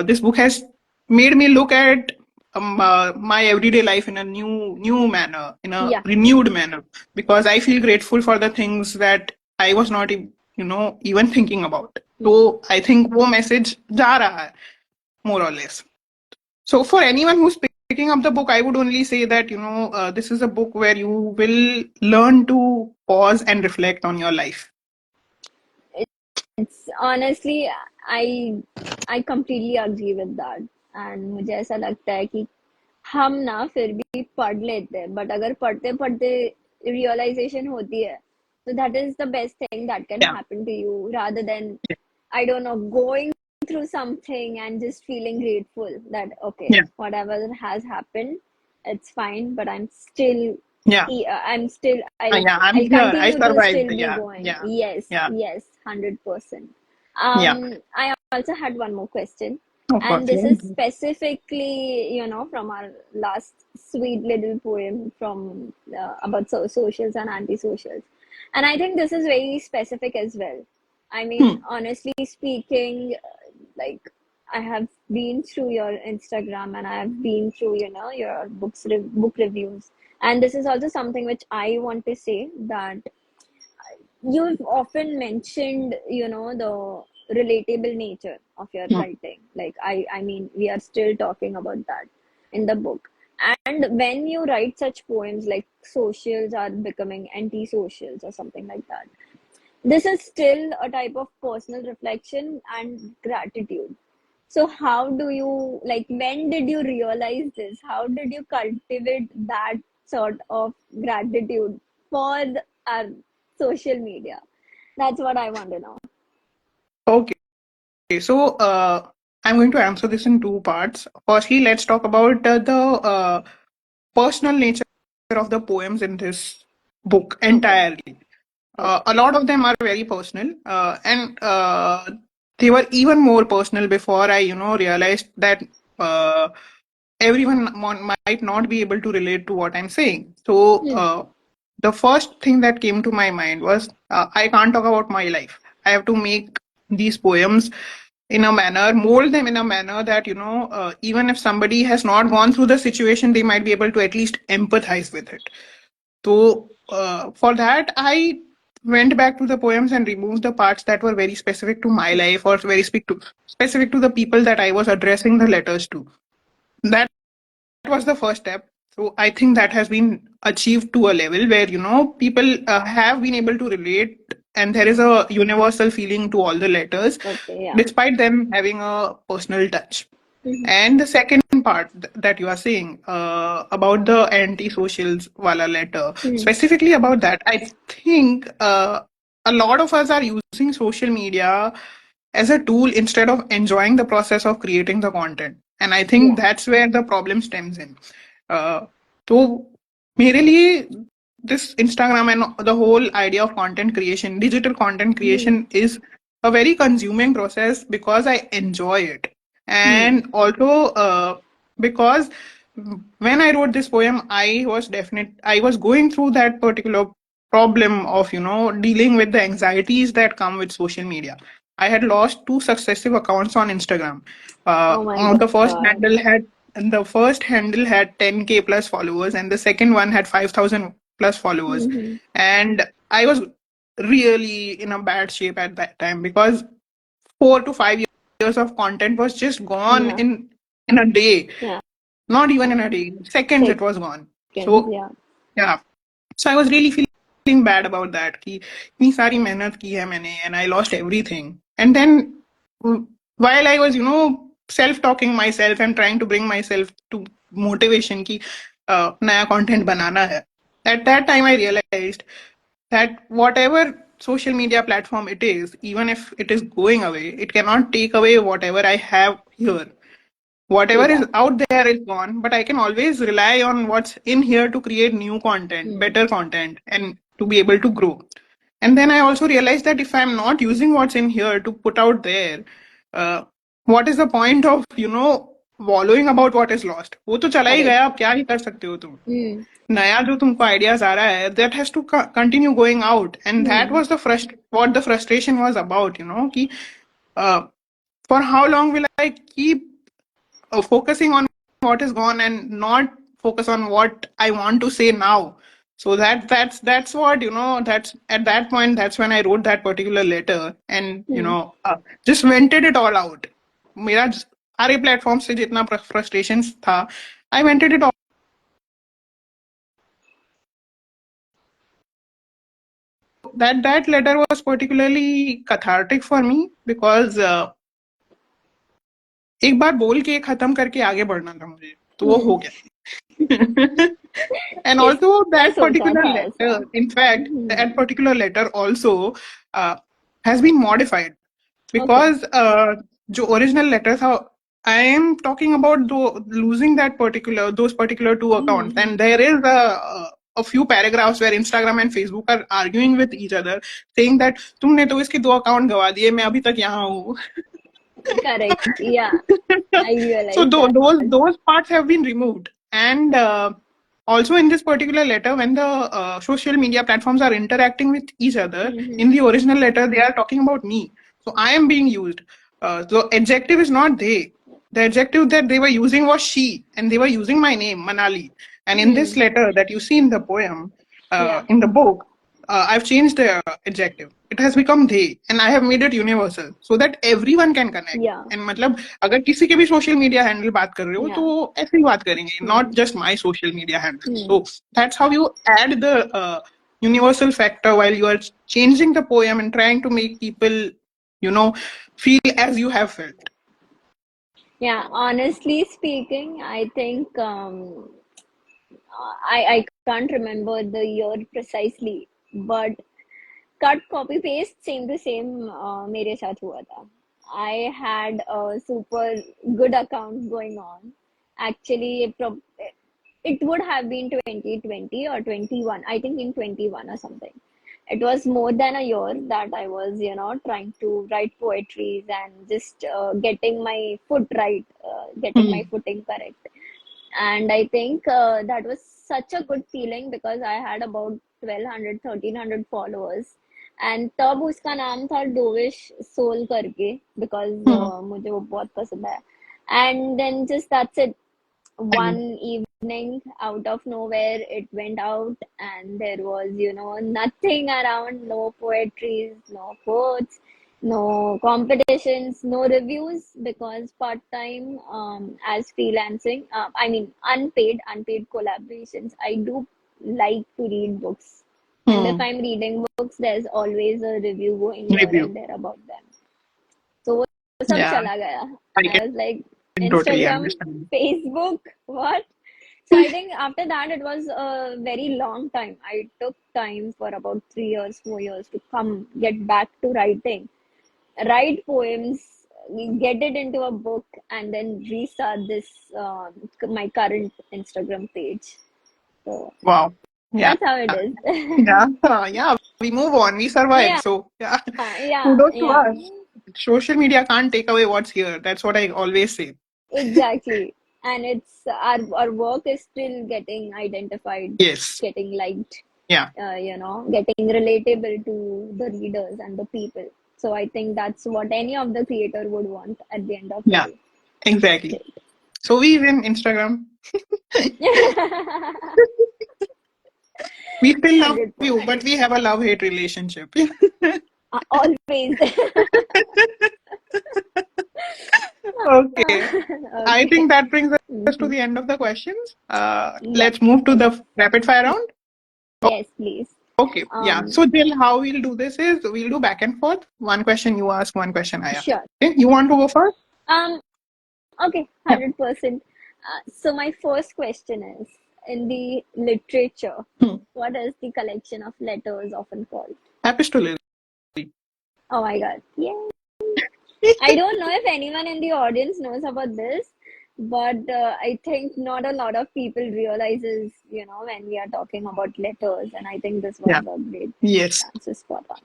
this book has made me look at my everyday life in a new manner, in a Yeah. renewed manner, because I feel grateful for the things that I was not even thinking about. Hmm. So I think वो message जा रहा है, more or less. So for anyone who's picking up the book, I would only say that this is a book where you will learn to pause and reflect on your life. It's honestly, I I completely agree with that. And मुझे ऐसा लगता है कि हम ना फिर भी पढ़ लेते हैं, बट अगर पढ़ते पढ़ते रियलाइजेशन होती है, तो that is the best thing that can Yeah, happen to you, rather than, yeah, I don't know, going through something and just feeling grateful that okay, yeah, whatever has happened, it's fine, but I'm still, yeah. I'm still, Yeah, I'm I'll here. I continue to survived. still be Yeah, going. yeah, Yes, yeah, yes, 100%. yeah. I also had one more question, Of and course. this Yeah. is specifically, from our last sweet little poem from about socials and anti-socials, and I think this is very specific as well. I mean, Hmm. honestly speaking, like, I have been through your Instagram and I have been through, your book reviews. And this is also something which I want to say, that you've often mentioned, the relatable nature of your Hmm. writing. Like, I mean, we are still talking about that in the book. And when you write such poems like socials are becoming anti-socials or something like that, this is still a type of personal reflection and gratitude. So how do you, like, when did you realize this? How did you cultivate that sort of gratitude for our social media? That's what I want to know. Okay. So I'm going to answer this in two parts. Firstly, let's talk about the personal nature of the poems in this book Okay. entirely. Okay. A lot of them are very personal, and they were even more personal before I, realized that uh, everyone might not be able to relate to what I'm saying. So Hmm. the first thing that came to my mind was I can't talk about my life. I have to make these poems in a manner, mold them in a manner that even if somebody has not gone through the situation, they might be able to at least empathize with it. So for that, I went back to the poems and removed the parts that were very specific to my life, or very specific to the people that I was addressing the letters to. That was the first step. So I think that has been achieved to a level where people have been able to relate, and there is a universal feeling to all the letters, Okay. Yeah. despite them having a personal touch. Hmm. And the second part that you are saying about the anti-socials wala letter, Hmm. specifically about that, I think a lot of us are using social media as a tool instead of enjoying the process of creating the content. And I think Yeah. that's where the problem stems in. तो मेरे लिए this Instagram and the whole idea of content creation, digital content Hmm. creation, is a very consuming process because I enjoy it, Hmm. and also because when I wrote this poem, I was going through that particular problem of, dealing with the anxieties that come with social media. I had lost two successive accounts on Instagram. Oh my On God. the first handle had 10K plus followers, and the second one had 5,000 plus followers. Mm-hmm. And I was really in a bad shape at that time because 4 to 5 years of content was just gone Yeah. in a day, Yeah. not even in a day, seconds it was gone. Seconds. So Yeah. yeah, so I was really feeling bad about that कि इतनी सारी मेहनत की है मैंने and I lost everything. And then mm, while I was self talking myself and trying to bring myself to motivation कि नया content बनाना है, at that time I realized that whatever social media platform it is, even if it is going away, it cannot take away whatever I have here. Whatever True is that. out there is gone, but I can always rely on what's in here to create new content, Hmm. better content, and to be able to grow. And then I also realized that if I'm not using what's in here to put out there, uh, what is the point of wallowing about what is lost? वो तो चला ही Correct. गया, अब क्या ही कर सकते हो तुम? Hmm. नया जो तुमको आइडियाज आ रहा है, that has to continue going out, and that Hmm. was what the frustration was about, कि uh, for how long will I keep focusing on what is gone and not focus on what I want to say now. So that's what that's at that point, that's when I wrote that particular letter and Hmm. just vented it all out. मेरा सारे platform से जितना frustration था, I vented it all out. That letter was particularly cathartic for me because एक बार बोल के खत्म करके आगे बढ़ना था मुझे, तो वो Hmm. हो गया. And किसने also that सोचा particular था ऐसा? letter, in fact, Hmm. that particular letter also has been modified Okay. because जो original letter था, I am talking about losing those particular two accounts, Hmm. and there is a few paragraphs where Instagram and Facebook are arguing with each other, saying that तुमने तो इसके 2 account गवा दिए, मैं अभी तक यहाँ हूँ. Correct. Yeah. I So realized that. those parts have been removed, and also in this particular letter, when the social media platforms are interacting with each other, Hmm. in the original letter they are talking about me. So I am being used. The adjective is not they. The adjective that they were using was she, and they were using my name, Manali. And in this Hmm. letter that you see in the poem, Yeah. in the book, I've changed the adjective. It has become they, and I have made it universal so that everyone can connect. Yeah. And मतलब अगर किसी के भी social media handle बात कर रहे हो तो Yeah. ऐसे ही बात करेंगे, not Hmm. Just my social media handle. Hmm. So that's how you add the universal factor while you are changing the poem and trying to make people you know feel as you have felt. Yeah. Honestly speaking, I think I can't remember the year precisely, but cut copy paste same to same मेरे साथ हुआ था. I had a super good account going on. Actually it would have been 2020 or 21, I think in 21 or something. It was more than a year that I was trying to write poetries and just getting my foot right, getting my Hmm. footing correct. And I think that was such a good feeling because I had about 1200 1300 followers. And तब उसका नाम था dovish soul करके, because Hmm. मुझे वो बहुत पसंद है. And then just that's it. One evening out of nowhere it went out, and there was nothing around, no poetries, no quotes, no competitions, no reviews, because part time, as freelancing, I mean unpaid collaborations, I do like to read books. And if Hmm. I'm reading books, there's always a review going here Review. and there about them. So वो सब Yeah, चला गया. I I was like, can totally Instagram, understand. Facebook, what? So I think after that it was a very long time. I took time for about 3 years, 4 years to come get back to writing, write poems, get it into a book, and then restart this my current Instagram page. So Wow. Yeah. that's how it is. Yeah. Yeah. We move on. We survive. Yeah, So yeah. yeah, Kudos to yeah. us. Social media can't take away what's here. That's what I always say. Exactly. and it's our work is still getting identified, Yes. getting liked, Yeah. getting relatable to the readers and the people. So I think that's what any of the creator would want at the end of the Yeah. day. Exactly. Great. So we in Instagram. We still love you, 100%. but we have a love-hate relationship. Always. Okay. I Okay. think that brings us to Mhm. the end of the questions. Yep. Let's move to the rapid fire round. Yes, please. Okay. Yeah. Um, So Jill, how we'll do this is we'll do back and forth. One question you ask, one question I ask. sure. Okay. You want to go first? Um, okay, Yeah. 100%. So my first question is, in the literature, Hmm. what is the collection of letters often called? Epistolary. Oh my God. Yeah. I don't know if anyone in the audience knows about this, but I think not a lot of people realizes, when we are talking about letters, and I think this was Yeah. a great Yes. answer, spot on.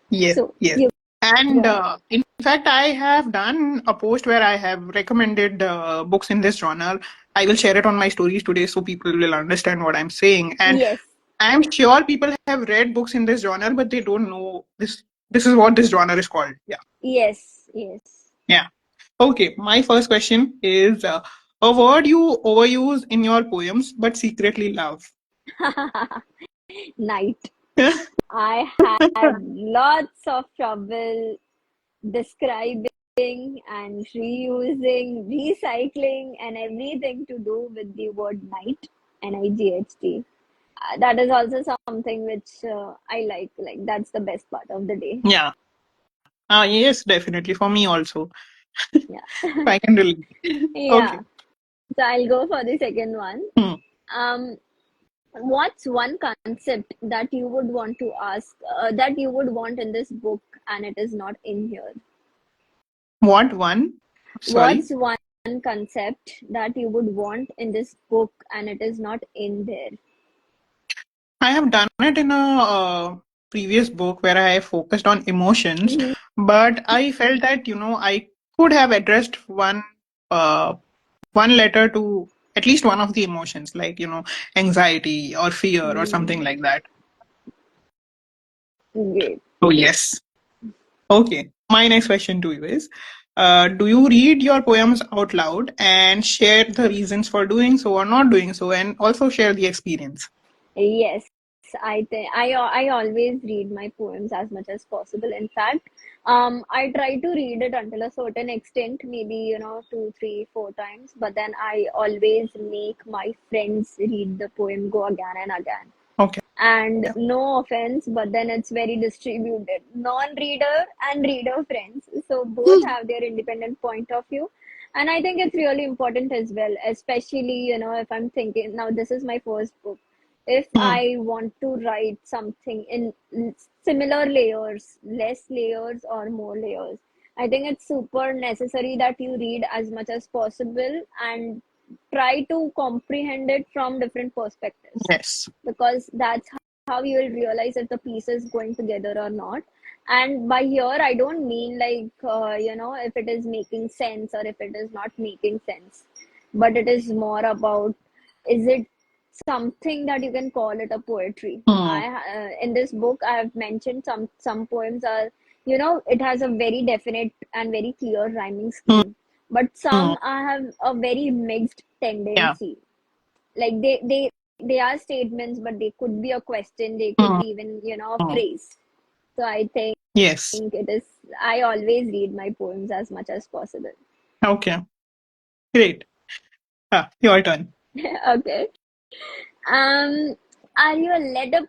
Yes. So Yes. you go And ahead. in fact, I have done a post where I have recommended books in this genre. I will share it on my stories today so people will understand what I'm saying. And Yes, I'm sure people have read books in this genre, but they don't know this. This is what this genre is called. Yeah. yes, yes. Yeah. Okay. My first question is a word you overuse in your poems but secretly love. Night. I had lots of trouble describing and reusing, recycling, and everything to do with the word night, Night. That is also something which I like. Like, that's the best part of the day. Yeah. Yes, definitely. For me also. Yeah. I can relate. Yeah. Okay. So I'll go for the second one. Hmm. Um, what's one concept that you would want to ask, that you would want in this book and it is not in here? What one? Sorry. What's one concept that you would want in this book and it is not in there? I have done it in a previous book where I focused on emotions, Mhm. but I felt that I could have addressed uh, one letter to at least one of the emotions, like anxiety or fear or something like that. Great. Oh yes. Okay. My next question to you is, do you read your poems out loud and share the reasons for doing so or not doing so, and also share the experience? Yes, I think I always read my poems as much as possible. In fact, I try to read it until a certain extent, maybe two, three, four times. But then I always make my friends read the poem, go again and again. Okay. And no offense, but then it's very distributed. Non-reader and reader friends, so both have their independent point of view, and I think it's really important as well. Especially, if I'm thinking now, this is my first book. If Hmm. I want to write something in similar layers, less layers or more layers, I think it's super necessary that you read as much as possible and try to comprehend it from different perspectives, Yes. because that's how you will realize if the piece is going together or not. And by here, I don't mean like, if it is making sense or if it is not making sense, but it is more about, is it something that you can call it a poetry. Hmm. In this book, I have mentioned some poems are, it has a very definite and very clear rhyming Hmm. scheme, but Hmm. some I have a very mixed Yeah. tendency. Like, they are statements, but they could be a question, they could Hmm. be even a Hmm. phrase. So I think Yes. it is, I always read my poems as much as possible. Okay. Great. Your turn. Okay. um are you a letter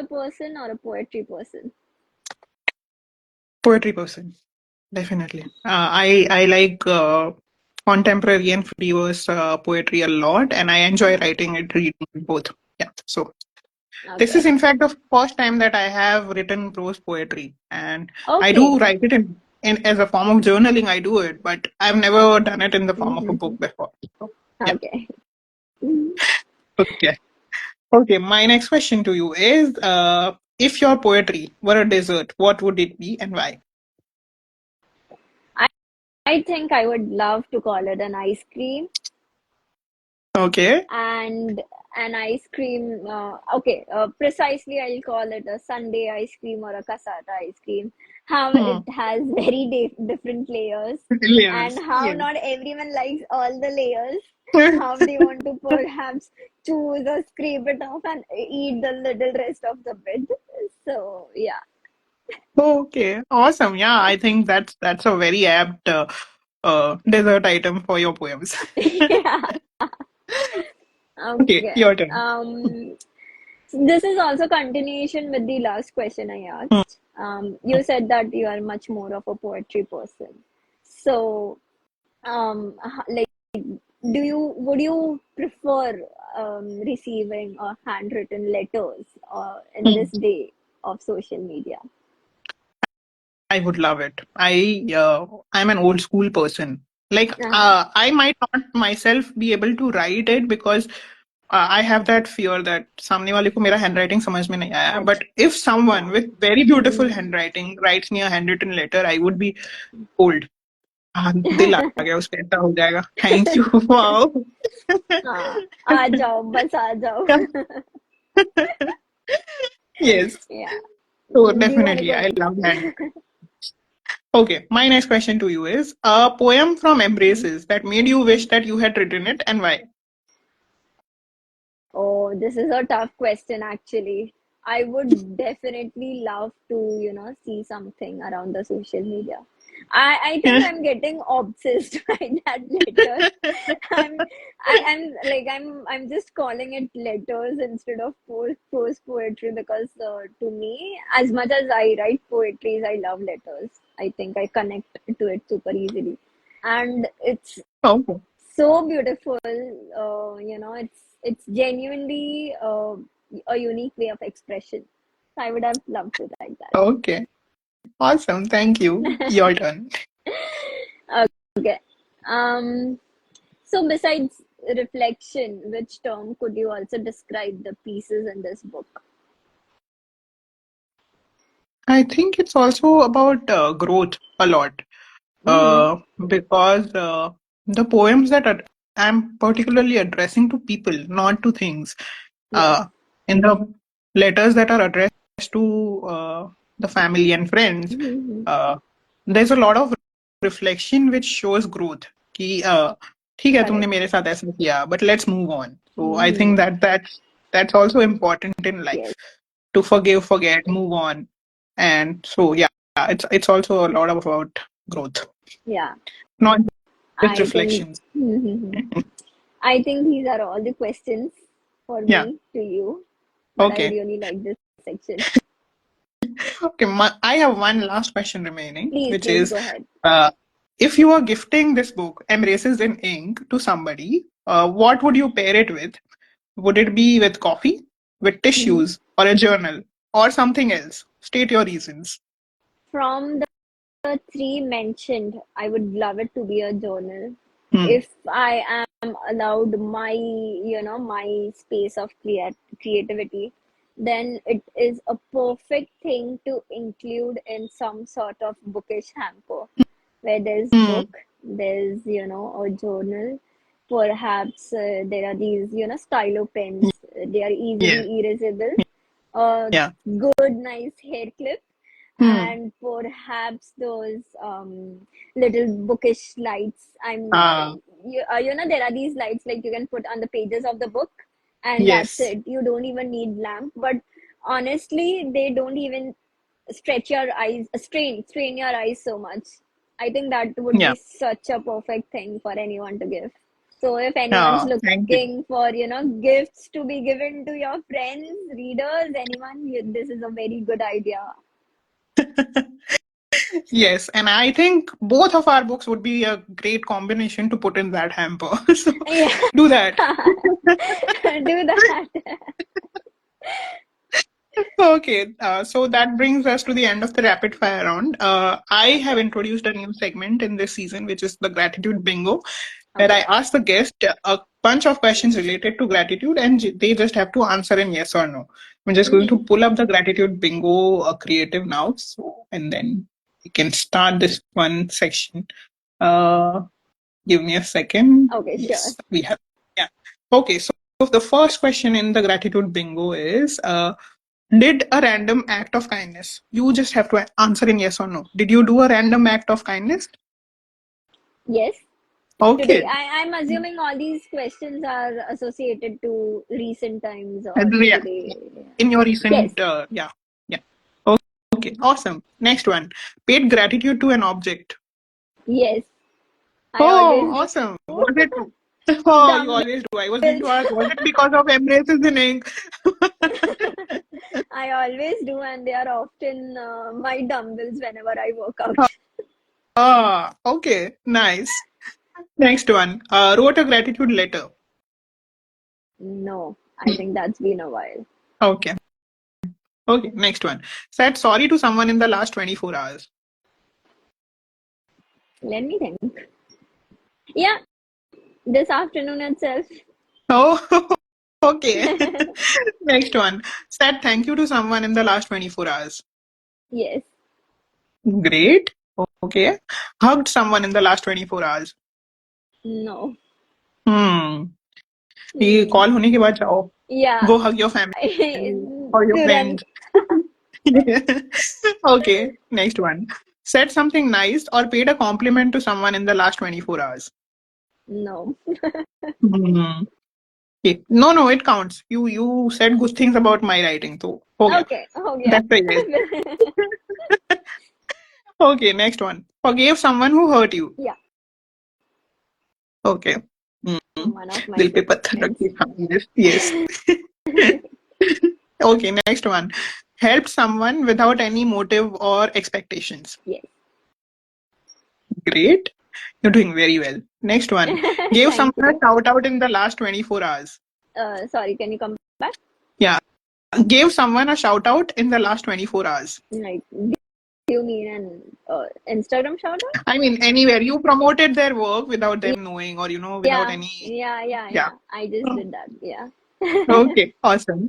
person or a poetry person? Poetry person. Definitely. I like contemporary and free verse poetry a lot, and I enjoy Uh-huh. writing and reading both. Yeah. So this is Okay. in fact the first time that I have written prose poetry, and I do Okay. write it in as a form of journaling. I do it, but I've never done it in the form of a book Mm-hmm. before. So, yeah. Okay. Mhm. Okay. Okay. My next question to you is, if your poetry were a dessert, what would it be and why? I think I would love to call it an ice cream, Okay. and an ice cream. Okay, precisely, I'll call it a Sunday ice cream or a cassata ice cream. How it Hmm. has very different layers, and Layers. how Yes. not everyone likes all the layers. How they want to perhaps choose or scrape it off and eat the little rest of the bit. So yeah, Okay. Awesome. Yeah, I think that's a very apt dessert item for your poems. yeah. Okay, Okay. your turn. This is also continuation with the last question I Hmm. asked. You said that you are much more of a poetry person. So, like, would you prefer receiving handwritten letters in this Hmm. day of social media? I would love it. I'm an old school person. Like Uh-huh. I might not myself be able to write it because I have that fear that सामने वाले को मेरा handwriting समझ में नहीं आया. But if someone अच्छा. with very beautiful hmm. handwriting writes me a handwritten letter, I would be old. दिल आ गया उस पे ऐसा हो जाएगा. Thank you. Wow. हाँ, आ जाओ, बस आ जाओ. Yes. Yeah. So Do you want to definitely, go? I love that. Okay, my next question to you is a poem from Embraces that made you wish that you had written it and why? Oh, this is a tough question, actually. I would definitely love to, see something around the social media. I think I'm getting obsessed by that letter. I'm I'm just calling it letters instead of prose poetry because to me, as much as I write poetry, I love letters. I think I connect to it super easily, and it's Okay. so beautiful. It's genuinely a unique way of expression. So I would have loved to write Okay. Awesome. Thank you. that. Your turn. Okay. Um. So besides reflection, which term could you also describe the pieces in this book? I think it's also about growth a lot. Mm-hmm. Because the poems that I'm particularly addressing to people, not to things. Yes. In the letters that are addressed to the family and friends, Mm-hmm. uh, there's a lot of reflection which shows growth. कि ठीक है तुमने Correct. मेरे साथ ऐसा किया, but let's move on. So I think Mm-hmm. that's also important in Yes. life to forgive, forget, move on, and so yeah, it's also a lot about growth, Yeah. not just I think. reflections. Mhm. I think these are all the questions for Yeah. me to you, but I Okay. really like this section. Okay. I have one last question remaining, Please, which please is, go ahead. uh, if you are gifting this book, Embraces in Ink, to somebody, what would you pair it with? Would it be with coffee, with Mhm. tissues, or a journal, or something else? State your reasons. From the three mentioned, I would love it to be a journal. Hmm. If I am allowed my space of creativity, then it is a perfect thing to include in some sort of bookish hamper where there's Hmm. book, there's, a journal, perhaps there are these, stylo pens. They are Yeah. easily erasable. A Yeah. good, nice hair clip, Hmm. and perhaps those little bookish lights. Ah. There are these lights like you can put on the pages of the book, and that's Yes. it. You don't even need lamp, but honestly, they don't even stretch your eyes, strain your eyes so much. I think that would Yeah. be such a perfect thing for anyone to give. So if anyone's Ah. Thank you. looking for, gifts to be given to your friends, readers, anyone, this is a very good idea. Yes, and I think both of our books would be a great combination to put in that hamper. So Yeah, do that. do that. Okay, so that brings us to the end of the rapid fire round. I have Okay, introduced a new segment in this season, which is the gratitude bingo, where I okay. ask the guest a bunch of questions related to gratitude, and they just have to answer in yes or no. I'm just going to Mm-hmm. pull up the gratitude bingo creative now, so and then we can start this one section. Uh, Give me a second. Okay, sure. Yes, we have. Yeah. Okay, so the first question in the gratitude bingo is did a random act of kindness? You just have to answer in yes or no. Did you do a random act of kindness? Yes. Today, Okay. I'm assuming all these questions are associated to recent times or Yeah. today. In your Yes, recent, yeah. Yeah. Okay. Awesome. Next one. Paid gratitude to an object. yes. I Oh, always awesome. do. Was it? Oh, you Dumbbells. always do. I was going to ask, was it because of embraces in ink? I always do, and they are often my dumbbells whenever I work out. Ah, okay. Nice. Next one. Wrote a gratitude letter. No, I think that's been a while. Okay. Okay. Next one. Said sorry to someone in the last 24 hours. Let me think. Yeah, this afternoon itself. Oh, okay. Next one. Said thank you to someone in the last 24 hours. Yes. Great. Okay. Hugged someone in the last 24 hours. No. Hmm. ये Hmm. Call होने के बाद जाओ. Yeah. Go hug your family or your Turant. friends. Okay. Next one. Said something nice or paid a compliment to someone in the last 24 hours. No. Hmm. Okay. No, no, it counts. You said good things about my writing, so हो गया. Okay. Oh, yeah. That's a yes. Okay, next one. Forgave someone who hurt you. Yeah. Okay. Hmm. One of my दिल पे पत्थर रख friends. के yes, yes. Okay, next one. Helped someone without any motive or expectations. Yes. Great. You're doing very well. Next one. Gave Thank someone a you. shout out in the last 24 hours. Sorry, can you come back? Yeah. Gave someone a shout out in the last 24 hours. Like, do you mean an Instagram shout out? I mean, anywhere. You promoted their work without them knowing or, without Yeah. any. Yeah. Yeah. Yeah. Yeah. I just did that. Yeah. Okay. Awesome.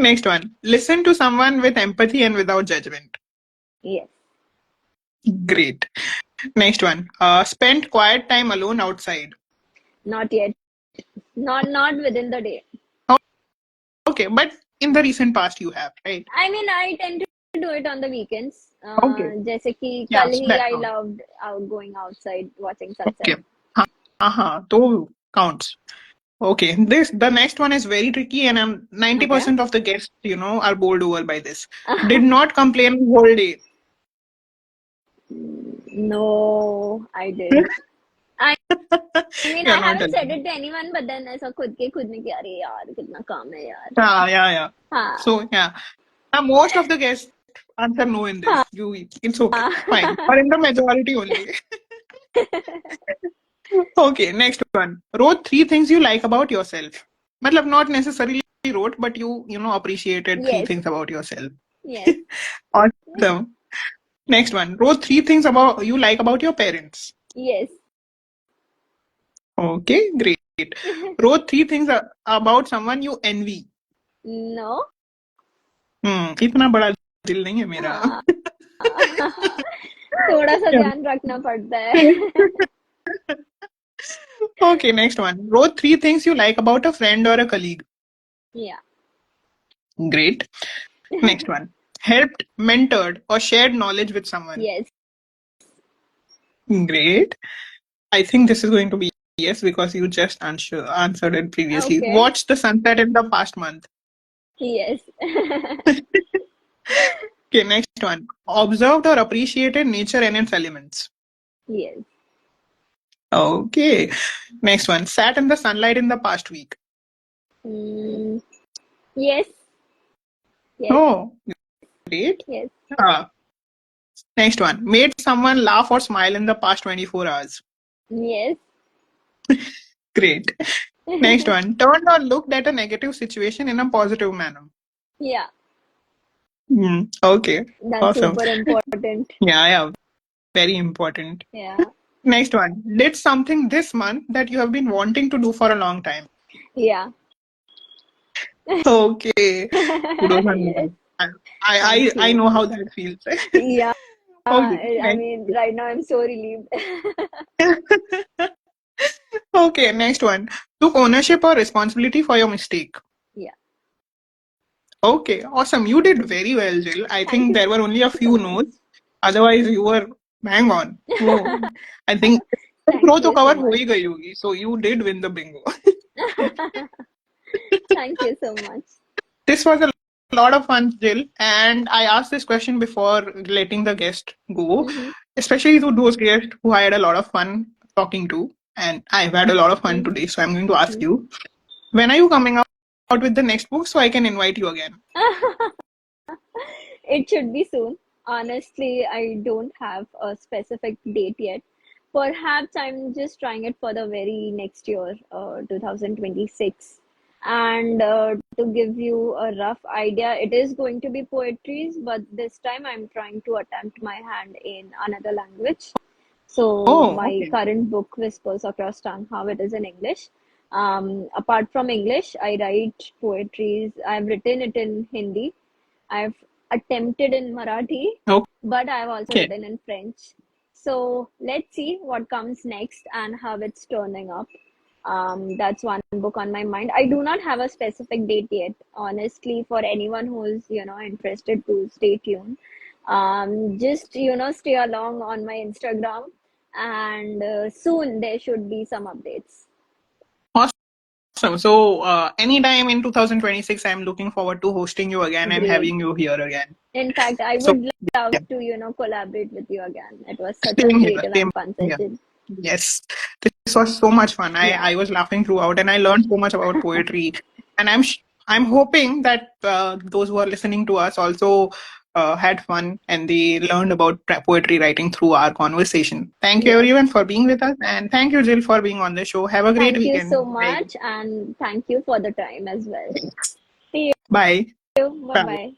Next one. Listen to someone with empathy and without judgment. Yes. Great. Next one. Spent quiet time alone outside. Not yet. Not within the day. Okay. But in the recent past, you have, right? I mean, I tend to do it on the weekends. Okay. जैसे कि Yeah. कल So he that I counts. loved out going outside watching sunset. Okay. So counts. Okay. The next one is very tricky, and I'm Okay. 90% of the guests, are bowled over by this. Did not complain the whole day. No, I didn't. I mean, I You're not haven't said alone. it to anyone, but then ऐसा खुद में कि अरे यार कितना काम है यार. Yeah. हाँ. So yeah. Most of the guests answer no in this. It's okay. Fine. Or in the majority only. Okay, next one. Wrote three things you like about yourself. Matlab not necessarily wrote, but you appreciated three Yes. things about yourself. Yes. Awesome. Next one. Wrote three things about you like about your parents. Yes. Okay, great. Wrote three things about someone you envy. No. इतना बड़ा दिल नहीं है मेरा. हाँ. थोड़ा सा Yeah. ध्यान रखना पड़ता है. Okay, next one. Wrote three things you like about a friend or a colleague. Yeah. Great. Next one. Helped, mentored, or shared knowledge with someone. Yes. Great. I think this is going to be yes because you just answered it previously. Okay. Watched the sunset in the past month. Yes. Okay, next one. Observed or appreciated nature and its elements. Yes. Okay. Next one. Sat in the sunlight in the past week. Mm, yes. Yes. Oh, great. Yes. Uh, Next one. Made someone laugh or smile in the past 24 hours. Yes. Great. Next one. Turned or looked at a negative situation in a positive manner. Yeah. Okay. That's Awesome. super important. Yeah. Very important. Yeah. Next one. Did something this month that you have been wanting to do for a long time. Yeah. Okay. Kudos on Yes. that. Thank I you. know how that feels. Yeah. Okay, I next. mean, right now I'm so relieved. Okay, next one. Took ownership or responsibility for your mistake. Yeah. Okay, awesome. You did very well, Jill. I Thank think you there were only a so few much. no's. Otherwise, you were bang on. Oh, I think Thank throw to you so cover ho much. hi gayi hogi. So you did win the bingo. Thank you so much. This was a lot of fun, Jill. And I asked this question before letting the guest go, Mm-hmm. especially to those guests who I had a lot of fun talking to. And I've had a lot of fun today. So I'm going to ask Mm-hmm. you, when are you coming out with the next book so I can invite you again? It should be soon. Honestly, I don't have a specific date yet. Perhaps I'm just trying it for the very next year, 2026. And to give you a rough idea, it is going to be poetries, but this time I'm trying to attempt my hand in another language. So Oh, my okay. current book, Whispers of Your Tongue, how it is in English. Apart from English, I write poetries. I've written it in Hindi. I've attempted in Marathi, but I've also Okay. written in French. So let's see what comes next and how it's turning up. That's one book on my mind. I do not have a specific date yet, honestly, for anyone who's, interested to stay tuned. Just, stay along on my Instagram, and soon there should be some updates. Awesome. So, anytime in 2026, I'm looking forward to hosting you again and Great. having you here again. In fact, I So, would love yeah, to, collaborate with you again. It was such a same here, creative same and fun here. session. Yes, this was so much fun. Yeah. I was laughing throughout, and I learned so much about poetry. And I'm hoping that those who are listening to us also had fun and they learned about poetry writing through our conversation. Thank you Yes. everyone for being with us, and thank you Jill for being on the show. Have a great Thank you so weekend. Bye. much, and thank you for the time as well. See Bye. you. Bye Bye. bye.